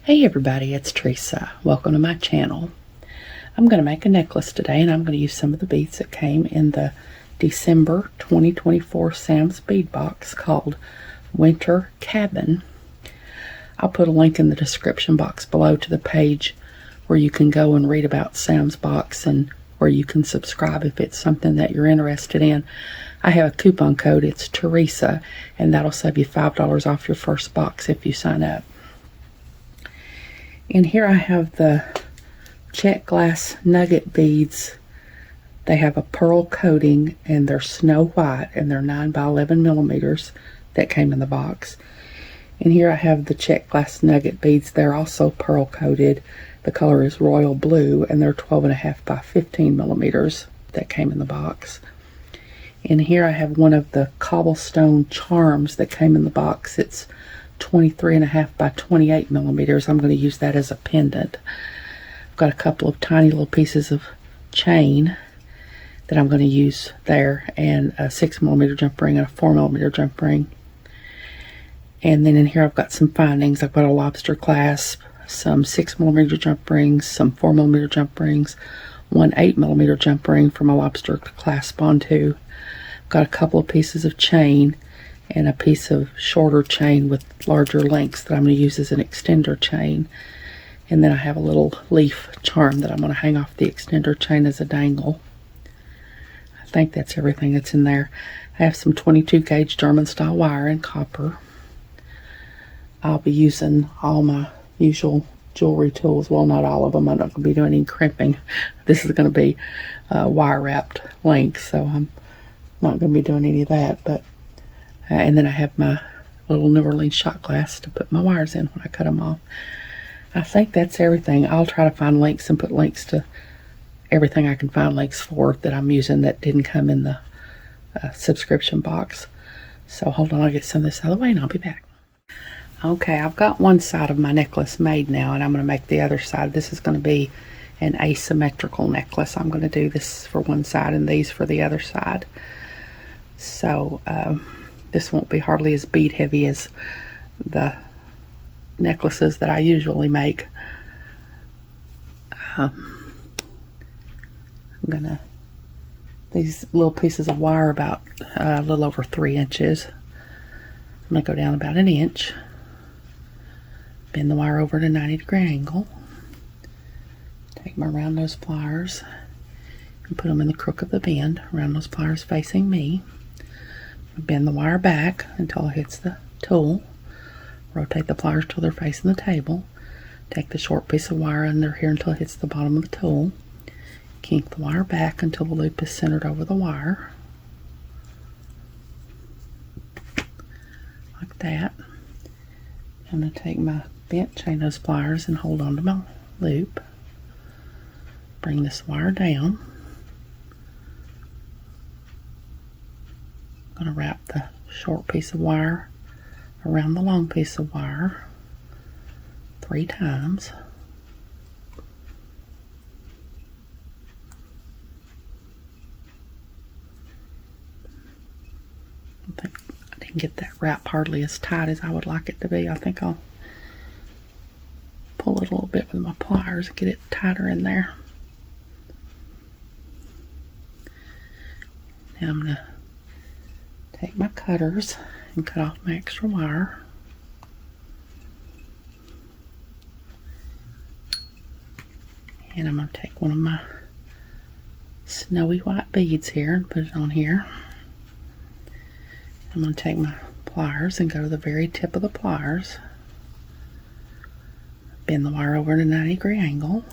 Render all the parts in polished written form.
Hey everybody, it's Teresa. Welcome to my channel. I'm going to make a necklace today, and I'm going to use some of the beads that came in the December 2024 Sam's Bead Box called Winter Cabin. I'll put a link in the description box below to the page where you can go and read about Sam's box and where you can subscribe if it's something that you're interested in. I have a coupon code, it's Teresa, and that'll save you $5 off your first box if you sign up. And here I have the Czech glass nugget beads. They have a pearl coating and they're snow white, and they're 9 by 11 millimeters that came in the box. And here I have the Czech glass nugget beads. They're also pearl coated. The color is royal blue, and they're 12.5 by 15 millimeters that came in the box. And here I have one of the cobblestone charms that came in the box. It's 23.5 by 28 millimeters. I'm going to use that as a pendant. I've got a couple of tiny little pieces of chain that I'm going to use there, and a 6 millimeter jump ring and a 4 millimeter jump ring. And then in here I've got some findings. I've got a lobster clasp, some 6 millimeter jump rings, some 4 millimeter jump rings, one 8 millimeter jump ring from a lobster to clasp onto. I've got a couple of pieces of chain and a piece of shorter chain with larger lengths that I'm going to use as an extender chain. And then I have a little leaf charm that I'm going to hang off the extender chain as a dangle. I think that's everything that's in there. I have some 22 gauge German style wire and copper. I'll be using all my usual jewelry tools. Well, not all of them. I'm not going to be doing any crimping. This is going to be wire wrapped length, so I'm not going to be doing any of that. But and then I have my little New Orleans shot glass to put my wires in when I cut them off. I think that's everything. I'll try to find links and put links to everything I can find links for that I'm using that didn't come in the subscription box. So hold on, I'll get some of this out of the way and I'll be back. Okay, I've got one side of my necklace made now, and I'm going to make the other side. This is going to be an asymmetrical necklace. I'm going to do this for one side and these for the other side. So this won't be hardly as bead heavy as the necklaces that I usually make. I'm gonna, these little pieces of wire about a little over 3 inches. I'm gonna go down about 1 inch, bend the wire over at a 90-degree angle, take my round nose pliers and put them in the crook of the bend, round nose pliers facing me. Bend the wire back until it hits the tool. Rotate the pliers till they're facing the table. Take the short piece of wire under here until it hits the bottom of the tool. Kink the wire back until the loop is centered over the wire. Like that. I'm going to take my bent chain nose pliers and hold on to my loop. Bring this wire down. I'm going to wrap the short piece of wire around the long piece of wire 3 times. I didn't get that wrap hardly as tight as I would like it to be. I think I'll pull it a little bit with my pliers and get it tighter in there. Now I'm going to take my cutters and cut off my extra wire. And I'm going to take one of my snowy white beads here and put it on here. I'm going to take my pliers and go to the very tip of the pliers. Bend the wire over at a 90-degree angle.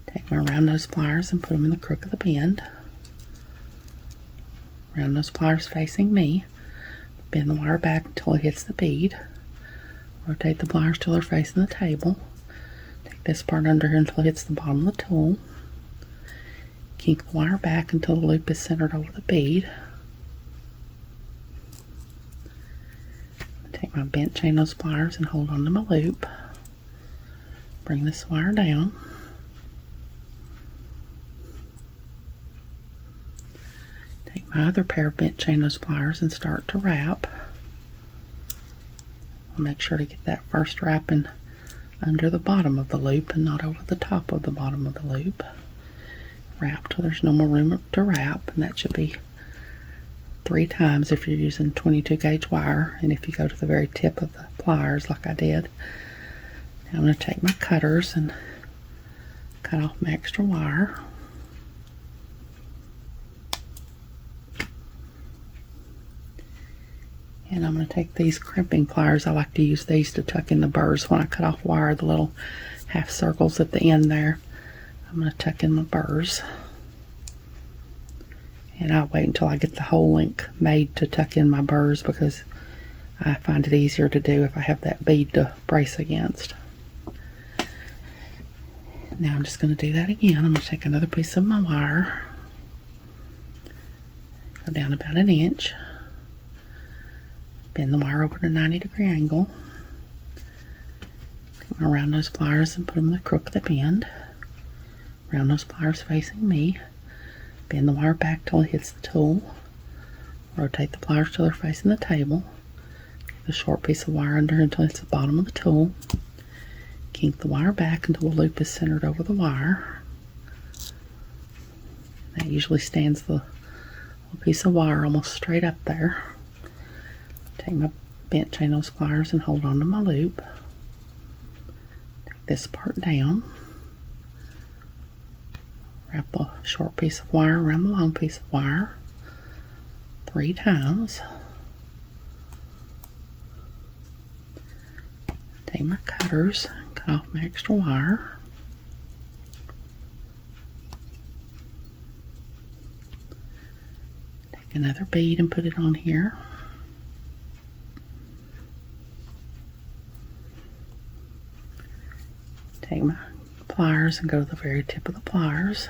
Take my round nose pliers and put them in the crook of the bend. Round nose pliers facing me. Bend the wire back until it hits the bead. Rotate the pliers till they're facing the table. Take this part under here until it hits the bottom of the tool. Kink the wire back until the loop is centered over the bead. Take my bent chain nose pliers and hold on to my loop. Bring this wire down. Take my other pair of bent chain nose pliers and start to wrap. I'll make sure to get that first wrap in under the bottom of the loop and not over the top of the bottom of the loop. Wrap till there's no more room to wrap, and that should be 3 times if you're using 22 gauge wire, and if you go to the very tip of the pliers like I did. Now I'm going to take my cutters and cut off my extra wire. And I'm going to take these crimping pliers. I like to use these to tuck in the burrs when I cut off wire, the little half circles at the end there. I'm going to tuck in my burrs. And I'll wait until I get the whole length made to tuck in my burrs, because I find it easier to do if I have that bead to brace against. Now I'm just going to do that again. I'm going to take another piece of my wire, go down about 1 inch, bend the wire over to a 90-degree angle, come around those pliers and put them in the crook of the bend, around those pliers facing me, bend the wire back till it hits the tool, rotate the pliers till they're facing the table, give a short piece of wire under until it's the bottom of the tool, kink the wire back until the loop is centered over the wire. That usually stands the little piece of wire almost straight up there. Take my bent chain nose pliers and hold on to my loop. Take this part down. Wrap the short piece of wire around the long piece of wire 3 times. Take my cutters, cut off my extra wire. Take another bead and put it on here. Take my pliers and go to the very tip of the pliers.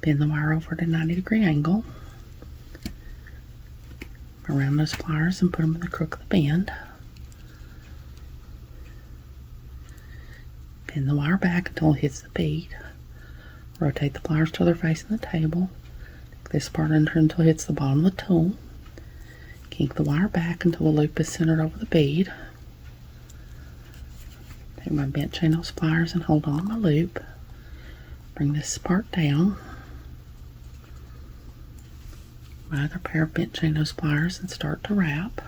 Bend the wire over at a 90-degree angle. Around those pliers and put them in the crook of the bend. Bend the wire back until it hits the bead. Rotate the pliers till they're facing the table. Take this part under until it hits the bottom of the tool. Kink the wire back until the loop is centered over the bead. Take my bent chain nose pliers and hold on my loop. Bring this part down. My other pair of bent chain nose pliers and start to wrap.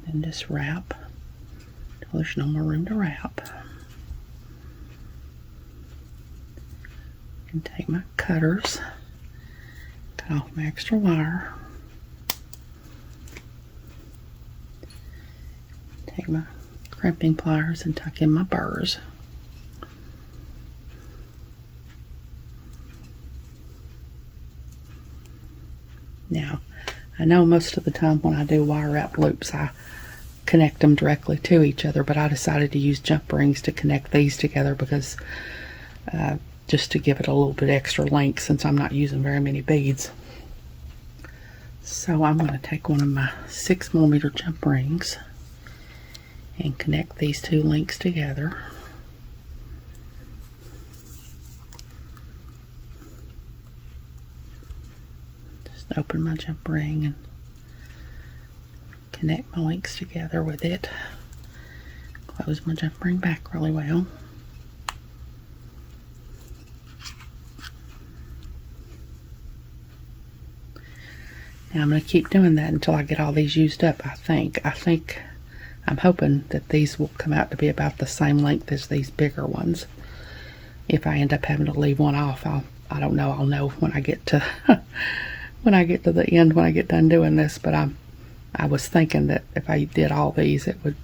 And then just wrap until there's no more room to wrap. And take my cutters, cut off my extra wire. Take my crimping pliers and tuck in my burrs. Now, I know most of the time when I do wire wrap loops, I connect them directly to each other, but I decided to use jump rings to connect these together because just to give it a little bit extra length since I'm not using very many beads. So I'm going to take one of my 6mm jump rings and connect these 2 links together. Just open my jump ring and connect my links together with it. Close my jump ring back really well. Now I'm going to keep doing that until I get all these used up, I think. I'm hoping that these will come out to be about the same length as these bigger ones. If I end up having to leave one off, I don't know. I'll know when I get to when I get to the end, when I get done doing this. But I was thinking that if I did all these, it would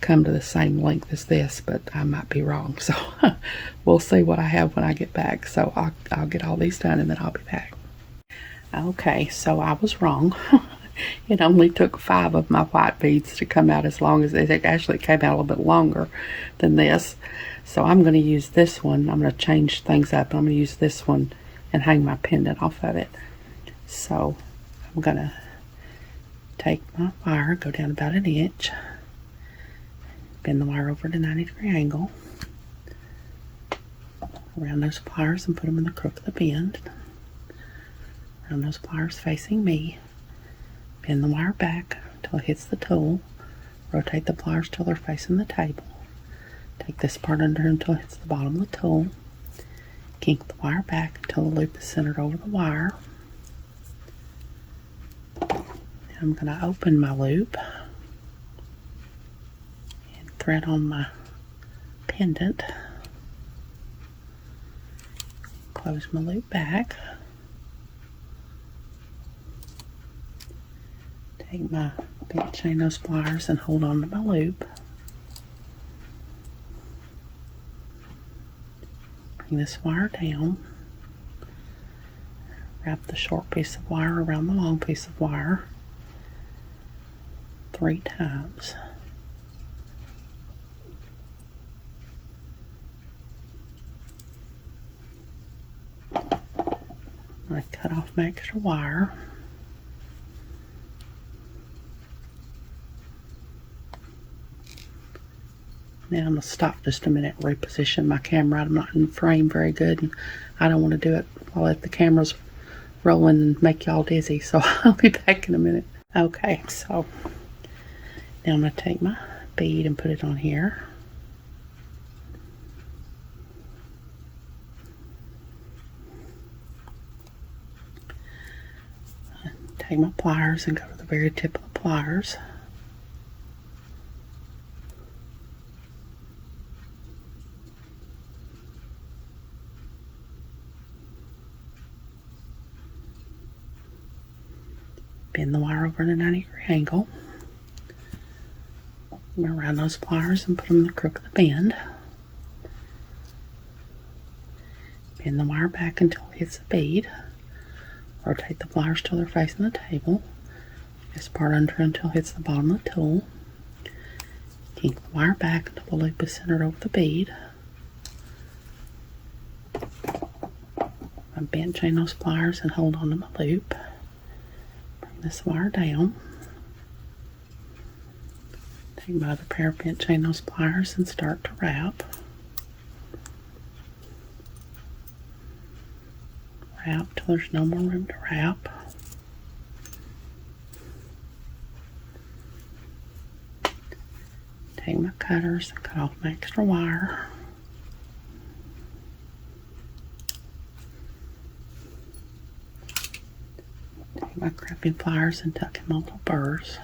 come to the same length as this, but I might be wrong. So we'll see what I have when I get back. So I'll get all these done and then I'll be back. Okay, so I was wrong. It only took 5 of my white beads to come out as long as it actually came out a little bit longer than this. So I'm going to use this one. I'm going to change things up. I'm going to use this one and hang my pendant off of it. So I'm going to take my wire, go down about 1 inch, bend the wire over at a 90-degree angle, around those pliers and put them in the crook of the bend. Around those pliers facing me, Bend the wire back until it hits the tool. Rotate the pliers till they're facing the table. Take this part under until it hits the bottom of the tool. Kink the wire back until the loop is centered over the wire. Now I'm going to open my loop and thread on my pendant. Close my loop back. Take my bent chain nose pliers and hold on to my loop. Bring this wire down. Wrap the short piece of wire around the long piece of wire 3 times. I'm going to cut off my extra wire. Now I'm going to stop just a minute and reposition my camera. I'm not in frame very good, and I don't want to do it while the camera's rolling and make y'all dizzy, so I'll be back in a minute. Okay, so now I'm going to take my bead and put it on here. Take my pliers and go to the very tip of the pliers. Bend the wire over at a 90-degree angle. I'm going to round those pliers and put them in the crook of the bend. Bend the wire back until it hits the bead. Rotate the pliers till they're facing the table. This part under until it hits the bottom of the tool. Kink the wire back until the loop is centered over the bead. I bend chain those pliers and hold on to my loop. This wire down. Take my other pair of bent chain nose pliers and start to wrap. Wrap till there's no more room to wrap. Take my cutters and cut off my extra wire. My crappy pliers and tuck in my little burrs.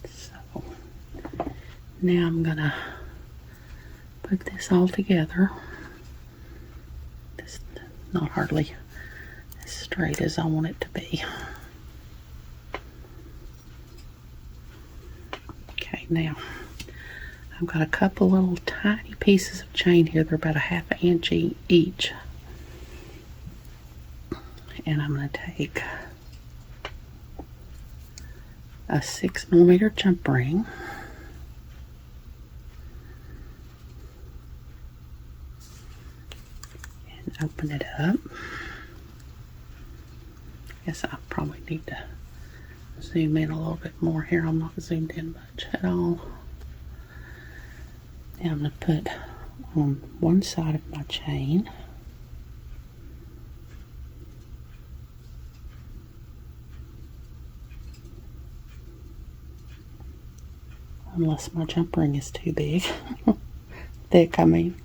So now I'm gonna put this all together. It's not hardly as straight as I want it to be. Okay, now I've got a couple little tiny pieces of chain here. They're about a ½ inch each. And I'm going to take a 6mm jump ring. And open it up. I guess I probably need to zoom in a little bit more here. I'm not zoomed in much at all. Now I'm going to put on one side of my chain. Unless my jump ring is too big. Thick, I mean.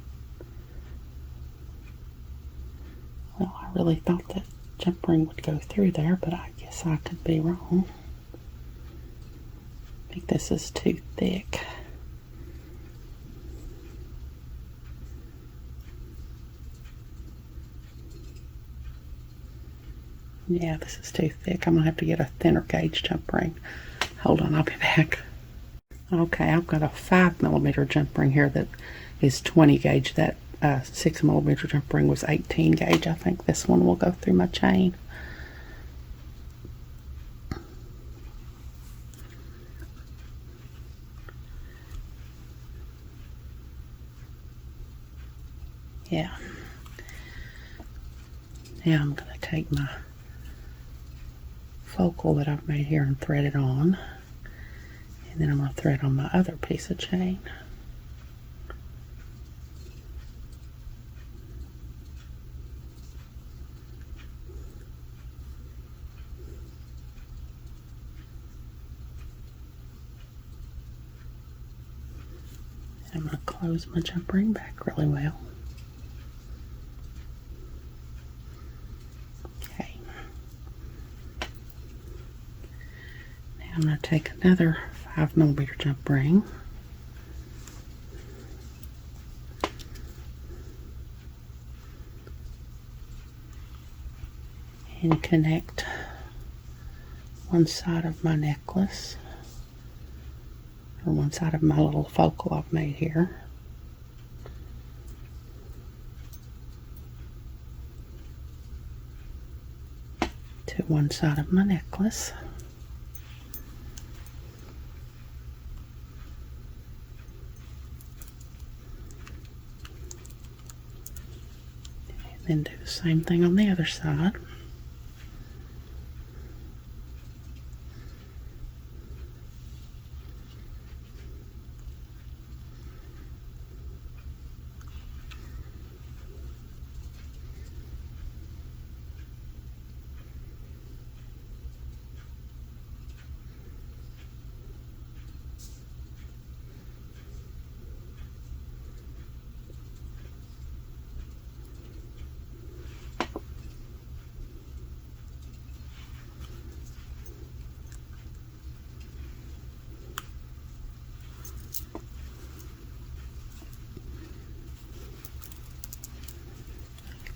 Well, I really thought that jump ring would go through there, but I guess I could be wrong. I think this is too thick. Yeah, this is too thick. I'm going to have to get a thinner gauge jump ring. Hold on, I'll be back. Okay, I've got a 5mm jump ring here that is 20 gauge. That 6mm jump ring was 18 gauge. I think this one will go through my chain. Yeah. Now I'm going to take my focal that I've made here and thread it on, and then I'm going to thread on my other piece of chain. I'm going to close my jump ring back really well. Okay. Now I'm going to take another 5mm jump ring and connect one side of my necklace, or one side of my little focal I've made here, to one side of my necklace. And then do the same thing on the other side.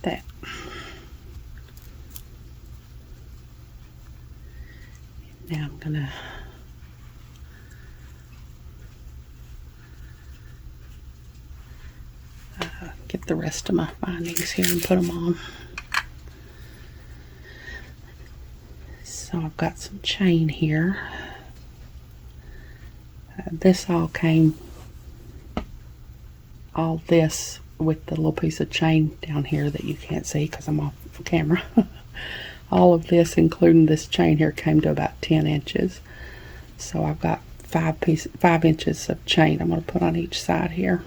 That. Now I'm gonna get the rest of my bindings here and put them on. So I've got some chain here. This all came, all this with the little piece of chain down here that you can't see because I'm off camera. All of this, including this chain here, came to about 10 inches. So I've got 5 inches of chain I'm going to put on each side here.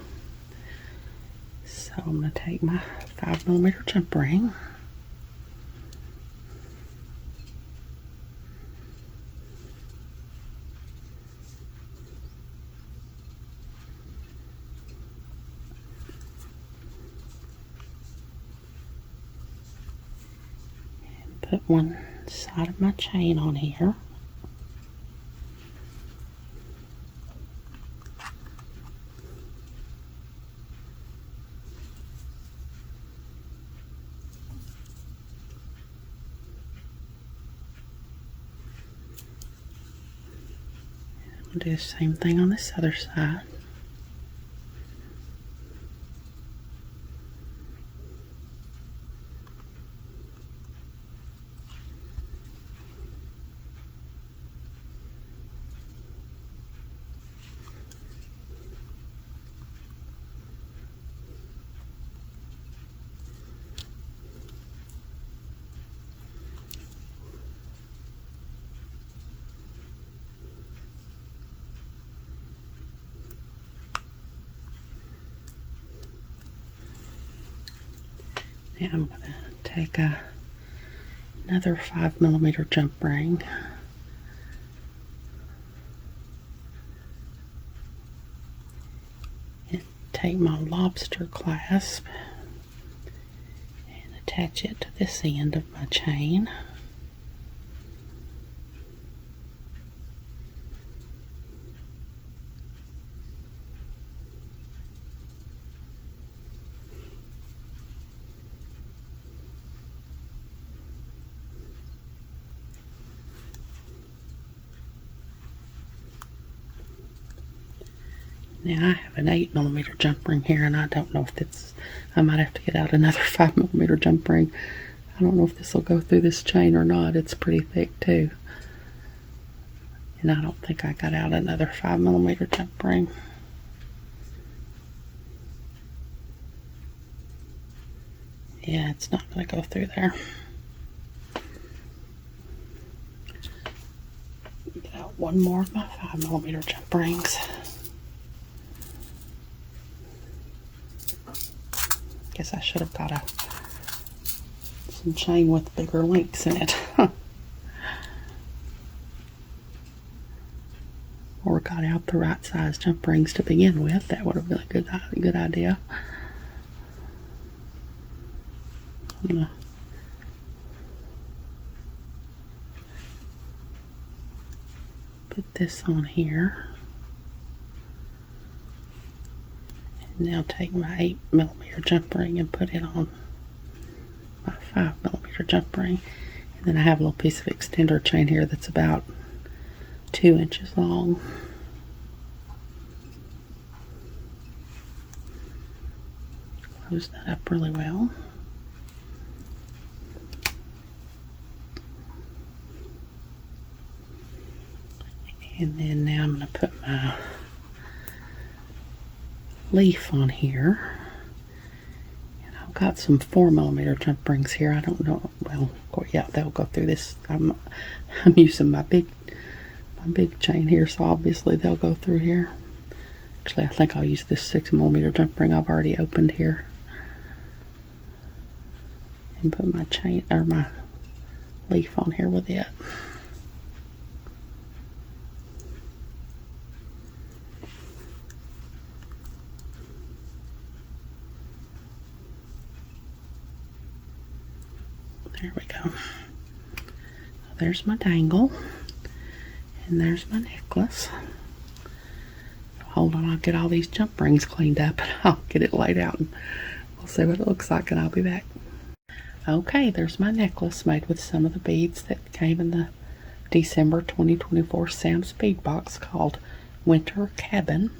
So I'm going to take my 5mm jump ring. Put one side of my chain on here. I'll do the same thing on this other side. Now I'm going to take another 5mm jump ring and take my lobster clasp and attach it to this end of my chain. Now I have an 8mm jump ring here, and I don't know if it's, I might have to get out another 5mm jump ring. I don't know if this will go through this chain or not. It's pretty thick too. And I don't think I got out another 5mm jump ring. Yeah, it's not going to go through there. Get out one more of my 5mm jump rings. Guess I should have got some chain with bigger links in it. or got out the right size jump rings to begin with. That would have been a good idea. I'm gonna put this on here. And now take my 8mm jump ring and put it on my 5mm jump ring. And then I have a little piece of extender chain here that's about 2 inches long. Close that up really well. And then now I'm going to put my leaf on here. And I've got some 4mm jump rings here. I don't know. Well, yeah, they'll go through this. I'm using my big chain here, so obviously they'll go through here. Actually, I think I'll use this 6mm jump ring I've already opened here. And put my chain or my leaf on here with it. There we go. There's my dangle. And there's my necklace. Hold on, I'll get all these jump rings cleaned up and I'll get it laid out and we'll see what it looks like and I'll be back. Okay, there's my necklace made with some of the beads that came in the December 2024 Sam's Bead Box called Winter Cabin.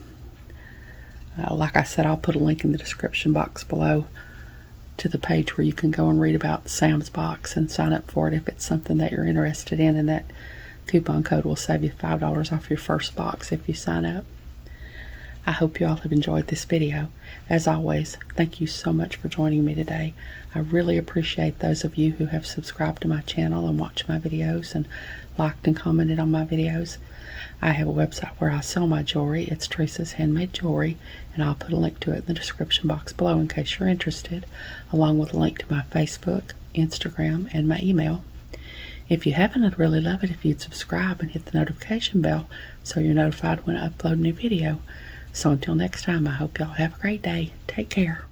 Like I said, I'll put a link in the description box below to the page where you can go and read about Sam's Box and sign up for it if it's something that you're interested in, and that coupon code will save you $5 off your first box if you sign up. I hope you all have enjoyed this video. As always, thank you so much for joining me today. I really appreciate those of you who have subscribed to my channel and watched my videos and liked and commented on my videos. I have a website where I sell my jewelry. It's Teresa's Handmade Jewelry, and I'll put a link to it in the description box below in case you're interested, along with a link to my Facebook, Instagram, and my email. If you haven't, I'd really love it if you'd subscribe and hit the notification bell so you're notified when I upload a new video. So until next time, I hope y'all have a great day. Take care.